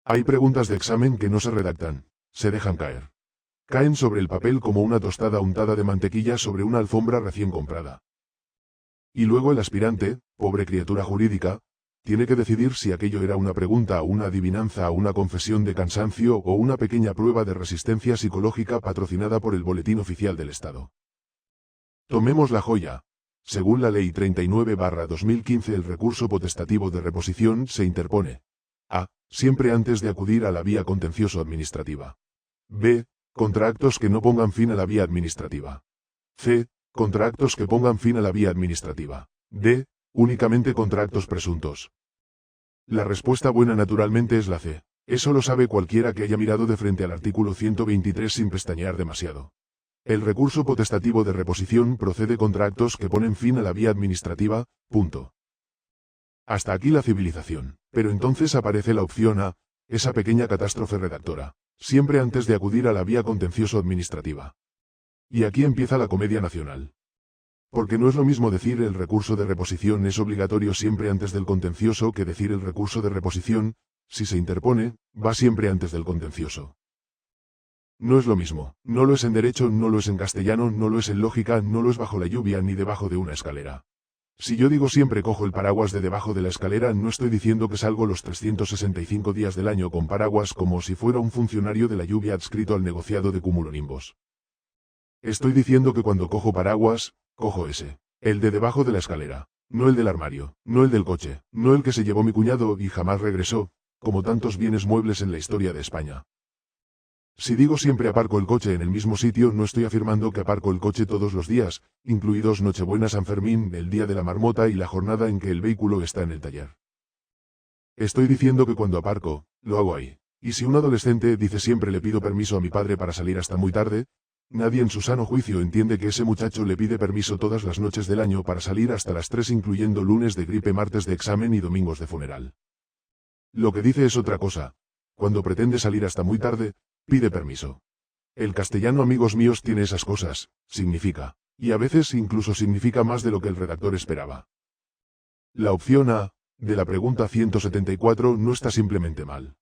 Hay preguntas de examen que no se redactan, se dejan caer. Caen sobre el papel como una tostada untada de mantequilla sobre una alfombra recién comprada. Y luego el aspirante, pobre criatura jurídica, tiene que decidir si aquello era una pregunta o una adivinanza o una confesión de cansancio o una pequeña prueba de resistencia psicológica patrocinada por el Boletín Oficial del Estado. Tomemos la joya. Según la Ley 39/2015, el recurso potestativo de reposición se interpone. A. Siempre antes de acudir a la vía contencioso-administrativa. B. Contra actos que no pongan fin a la vía administrativa. C. Contra actos que pongan fin a la vía administrativa. D. Únicamente contra actos presuntos. La respuesta buena naturalmente es la C. Eso lo sabe cualquiera que haya mirado de frente al artículo 123 sin pestañear demasiado. El recurso potestativo de reposición procede contra actos que ponen fin a la vía administrativa, punto. Hasta aquí la civilización. Pero entonces aparece la opción A, esa pequeña catástrofe redactora, siempre antes de acudir a la vía contencioso-administrativa. Y aquí empieza la comedia nacional. Porque no es lo mismo decir el recurso de reposición es obligatorio siempre antes del contencioso que decir el recurso de reposición, si se interpone, va siempre antes del contencioso. No es lo mismo, no lo es en derecho, no lo es en castellano, no lo es en lógica, no lo es bajo la lluvia ni debajo de una escalera. Si yo digo siempre cojo el paraguas de debajo de la escalera, no estoy diciendo que salgo los 365 días del año con paraguas como si fuera un funcionario de la lluvia adscrito al negociado de cumulonimbos. Estoy diciendo que cuando cojo paraguas, cojo ese, el de debajo de la escalera, no el del armario, no el del coche, no el que se llevó mi cuñado y jamás regresó, como tantos bienes muebles en la historia de España. Si digo siempre aparco el coche en el mismo sitio, no estoy afirmando que aparco el coche todos los días, incluidos Nochebuena, San Fermín, el día de la marmota y la jornada en que el vehículo está en el taller. Estoy diciendo que cuando aparco, lo hago ahí. Y si un adolescente dice siempre le pido permiso a mi padre para salir hasta muy tarde, nadie en su sano juicio entiende que ese muchacho le pide permiso todas las noches del año para salir hasta las 3, incluyendo lunes de gripe, martes de examen y domingos de funeral. Lo que dice es otra cosa. Cuando pretende salir hasta muy tarde, pide permiso. El castellano, amigos míos, tiene esas cosas, significa, y a veces incluso significa más de lo que el redactor esperaba. La opción A, de la pregunta 174, no está simplemente mal.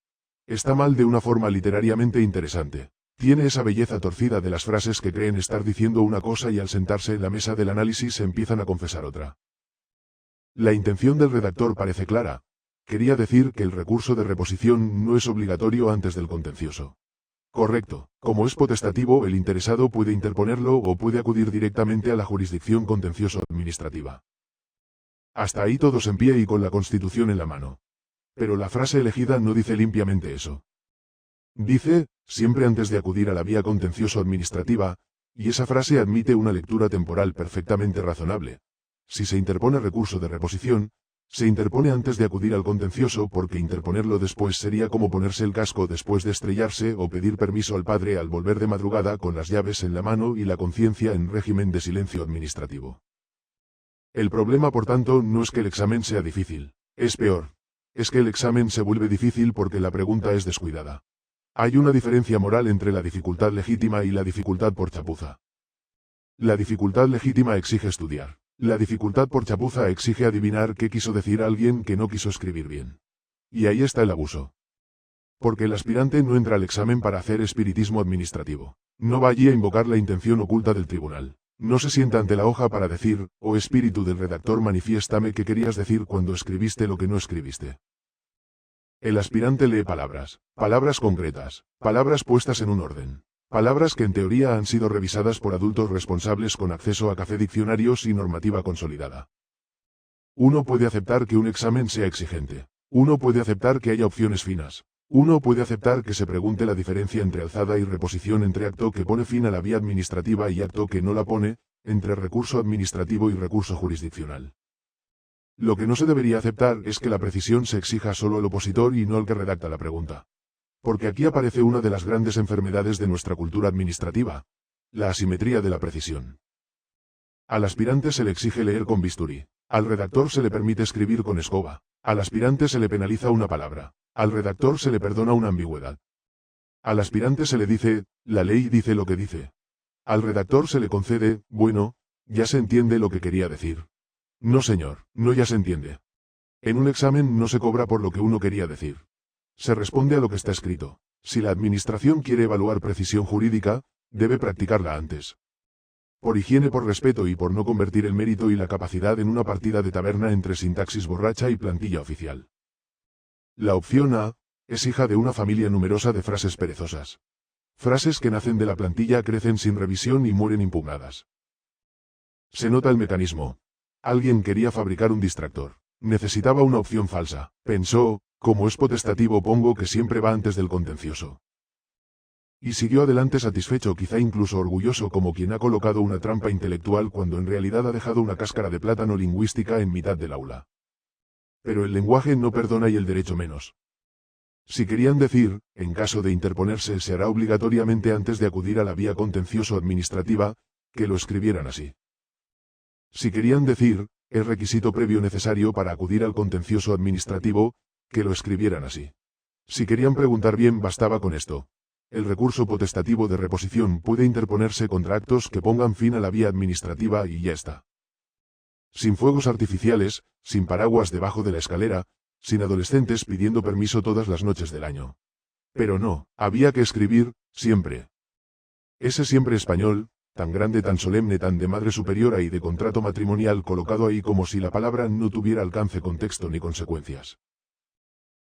Está mal de una forma literariamente interesante. Tiene esa belleza torcida de las frases que creen estar diciendo una cosa y al sentarse en la mesa del análisis empiezan a confesar otra. La intención del redactor parece clara. Quería decir que el recurso de reposición no es obligatorio antes del contencioso. Correcto. Como es potestativo, el interesado puede interponerlo o puede acudir directamente a la jurisdicción contencioso-administrativa. Hasta ahí todos en pie y con la Constitución en la mano. Pero la frase elegida no dice limpiamente eso. Dice, siempre antes de acudir a la vía contencioso-administrativa, y esa frase admite una lectura temporal perfectamente razonable. Si se interpone recurso de reposición, se interpone antes de acudir al contencioso porque interponerlo después sería como ponerse el casco después de estrellarse o pedir permiso al padre al volver de madrugada con las llaves en la mano y la conciencia en régimen de silencio administrativo. El problema, por tanto, no es que el examen sea difícil. Es peor. Es que el examen se vuelve difícil porque la pregunta es descuidada. Hay una diferencia moral entre la dificultad legítima y la dificultad por chapuza. La dificultad legítima exige estudiar. La dificultad por chapuza exige adivinar qué quiso decir alguien que no quiso escribir bien. Y ahí está el abuso. Porque el aspirante no entra al examen para hacer espiritismo administrativo. No va allí a invocar la intención oculta del tribunal. No se sienta ante la hoja para decir, oh espíritu del redactor, manifiéstame qué querías decir cuando escribiste lo que no escribiste. El aspirante lee palabras, palabras concretas, palabras puestas en un orden. Palabras que en teoría han sido revisadas por adultos responsables con acceso a café, diccionarios y normativa consolidada. Uno puede aceptar que un examen sea exigente. Uno puede aceptar que haya opciones finas. Uno puede aceptar que se pregunte la diferencia entre alzada y reposición, entre acto que pone fin a la vía administrativa y acto que no la pone, entre recurso administrativo y recurso jurisdiccional. Lo que no se debería aceptar es que la precisión se exija solo al opositor y no al que redacta la pregunta. Porque aquí aparece una de las grandes enfermedades de nuestra cultura administrativa: la asimetría de la precisión. Al aspirante se le exige leer con bisturí. Al redactor se le permite escribir con escoba. Al aspirante se le penaliza una palabra. Al redactor se le perdona una ambigüedad. Al aspirante se le dice, la ley dice lo que dice. Al redactor se le concede, bueno, ya se entiende lo que quería decir. No señor, no ya se entiende. En un examen no se cobra por lo que uno quería decir. Se responde a lo que está escrito. Si la administración quiere evaluar precisión jurídica, debe practicarla antes. Por higiene, por respeto y por no convertir el mérito y la capacidad en una partida de taberna entre sintaxis borracha y plantilla oficial. La opción A es hija de una familia numerosa de frases perezosas. Frases que nacen de la plantilla, crecen sin revisión y mueren impugnadas. Se nota el mecanismo. Alguien quería fabricar un distractor. Necesitaba una opción falsa. Pensó, como es potestativo pongo que siempre va antes del contencioso. Y siguió adelante satisfecho, quizá incluso orgulloso, como quien ha colocado una trampa intelectual cuando en realidad ha dejado una cáscara de plátano lingüística en mitad del aula. Pero el lenguaje no perdona y el derecho menos. Si querían decir, en caso de interponerse se hará obligatoriamente antes de acudir a la vía contencioso-administrativa, que lo escribieran así. Si querían decir, es requisito previo necesario para acudir al contencioso administrativo, que lo escribieran así. Si querían preguntar bien, bastaba con esto. El recurso potestativo de reposición puede interponerse contra actos que pongan fin a la vía administrativa y ya está. Sin fuegos artificiales, sin paraguas debajo de la escalera, sin adolescentes pidiendo permiso todas las noches del año. Pero no, había que escribir, siempre. Ese siempre español, tan grande, tan solemne, tan de madre superiora y de contrato matrimonial colocado ahí como si la palabra no tuviera alcance, contexto ni consecuencias.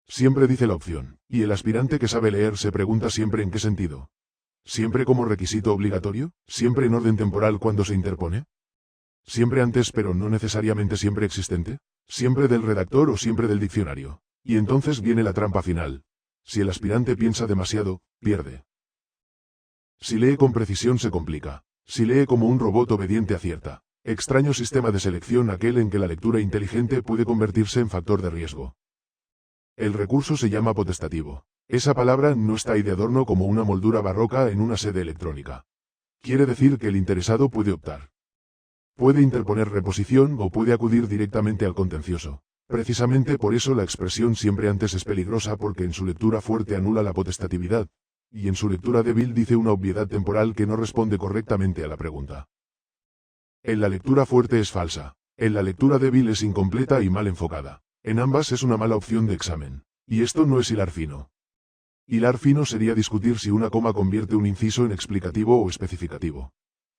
Siempre dice la opción, y el aspirante que sabe leer se pregunta siempre en qué sentido. ¿Siempre como requisito obligatorio? ¿Siempre en orden temporal cuando se interpone? ¿Siempre antes pero no necesariamente siempre existente? ¿Siempre del redactor o siempre del diccionario? Y entonces viene la trampa final. Si el aspirante piensa demasiado, pierde. Si lee con precisión se complica. Si lee como un robot obediente acierta. Extraño sistema de selección aquel en que la lectura inteligente puede convertirse en factor de riesgo. El recurso se llama potestativo. Esa palabra no está ahí de adorno como una moldura barroca en una sede electrónica. Quiere decir que el interesado puede optar. Puede interponer reposición o puede acudir directamente al contencioso. Precisamente por eso la expresión siempre antes es peligrosa, porque en su lectura fuerte anula la potestatividad, y en su lectura débil dice una obviedad temporal que no responde correctamente a la pregunta. En la lectura fuerte es falsa. En la lectura débil es incompleta y mal enfocada. En ambas es una mala opción de examen. Y esto no es hilar fino. Hilar fino sería discutir si una coma convierte un inciso en explicativo o especificativo.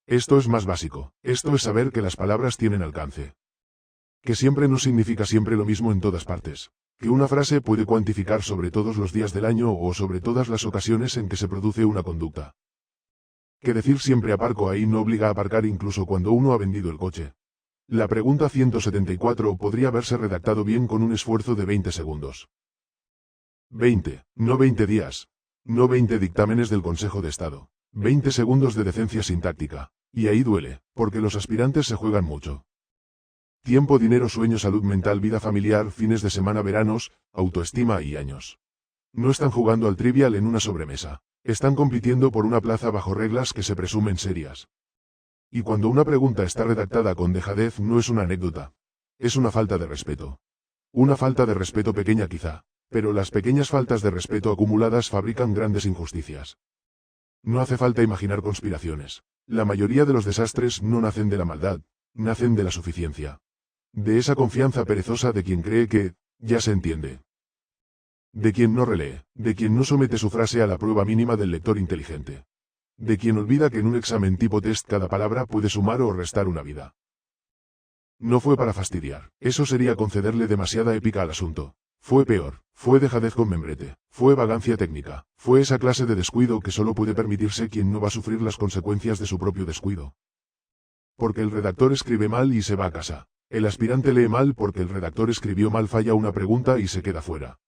Esto es más básico. Esto es saber que las palabras tienen alcance. Que siempre no significa siempre lo mismo en todas partes. Que una frase puede cuantificar sobre todos los días del año o sobre todas las ocasiones en que se produce una conducta. Que decir siempre aparco ahí no obliga a aparcar incluso cuando uno ha vendido el coche. La pregunta 174 podría haberse redactado bien con un esfuerzo de 20 segundos. 20, no 20 días. No 20 dictámenes del Consejo de Estado. 20 segundos de decencia sintáctica. Y ahí duele, porque los aspirantes se juegan mucho. Tiempo, dinero, sueño, salud mental, vida familiar, fines de semana, veranos, autoestima y años. No están jugando al trivial en una sobremesa. Están compitiendo por una plaza bajo reglas que se presumen serias. Y cuando una pregunta está redactada con dejadez no es una anécdota. Es una falta de respeto. Una falta de respeto pequeña quizá, pero las pequeñas faltas de respeto acumuladas fabrican grandes injusticias. No hace falta imaginar conspiraciones. La mayoría de los desastres no nacen de la maldad, nacen de la suficiencia. De esa confianza perezosa de quien cree que, ya se entiende. De quien no relee, de quien no somete su frase a la prueba mínima del lector inteligente. De quien olvida que en un examen tipo test cada palabra puede sumar o restar una vida. No fue para fastidiar, eso sería concederle demasiada épica al asunto. Fue peor, fue dejadez con membrete, fue vagancia técnica, fue esa clase de descuido que solo puede permitirse quien no va a sufrir las consecuencias de su propio descuido. Porque el redactor escribe mal y se va a casa. El aspirante lee mal porque el redactor escribió mal, falla una pregunta y se queda fuera.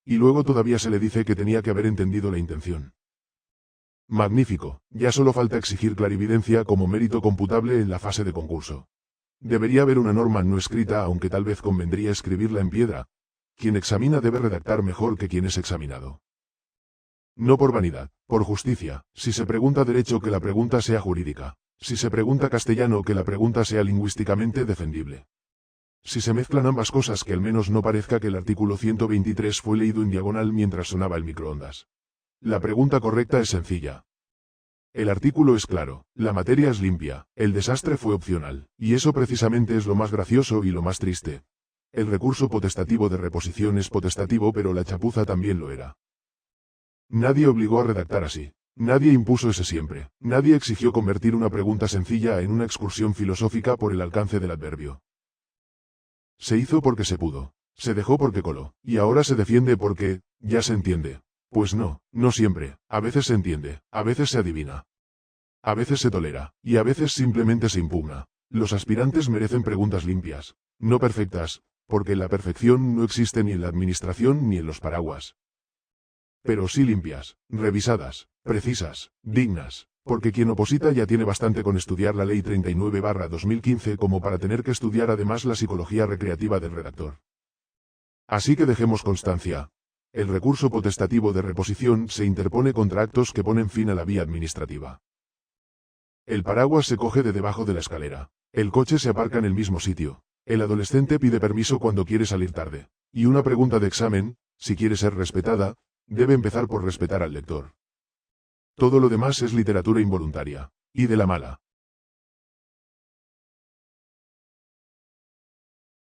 Y luego todavía se le dice que tenía que haber entendido la intención. Magnífico, ya solo falta exigir clarividencia como mérito computable en la fase de concurso. Debería haber una norma no escrita, aunque tal vez convendría escribirla en piedra. Quien examina debe redactar mejor que quien es examinado. No por vanidad, por justicia. Si se pregunta derecho, que la pregunta sea jurídica. Si se pregunta castellano, que la pregunta sea lingüísticamente defendible. Si se mezclan ambas cosas, que al menos no parezca que el artículo 123 fue leído en diagonal mientras sonaba el microondas. La pregunta correcta es sencilla. El artículo es claro, la materia es limpia, el desastre fue opcional, y eso precisamente es lo más gracioso y lo más triste. El recurso potestativo de reposición es potestativo, pero la chapuza también lo era. Nadie obligó a redactar así. Nadie impuso ese siempre. Nadie exigió convertir una pregunta sencilla en una excursión filosófica por el alcance del adverbio. Se hizo porque se pudo. Se dejó porque coló. Y ahora se defiende porque, ya se entiende. Pues no, no siempre. A veces se entiende, a veces se adivina. A veces se tolera, y a veces simplemente se impugna. Los aspirantes merecen preguntas limpias, no perfectas, porque la perfección no existe ni en la administración ni en los paraguas. Pero sí limpias, revisadas, precisas, dignas, porque quien oposita ya tiene bastante con estudiar la Ley 39/2015 como para tener que estudiar además la psicología recreativa del redactor. Así que dejemos constancia. El recurso potestativo de reposición se interpone contra actos que ponen fin a la vía administrativa. El paraguas se coge de debajo de la escalera. El coche se aparca en el mismo sitio. El adolescente pide permiso cuando quiere salir tarde. Y una pregunta de examen, si quiere ser respetada, debe empezar por respetar al lector. Todo lo demás es literatura involuntaria. Y de la mala.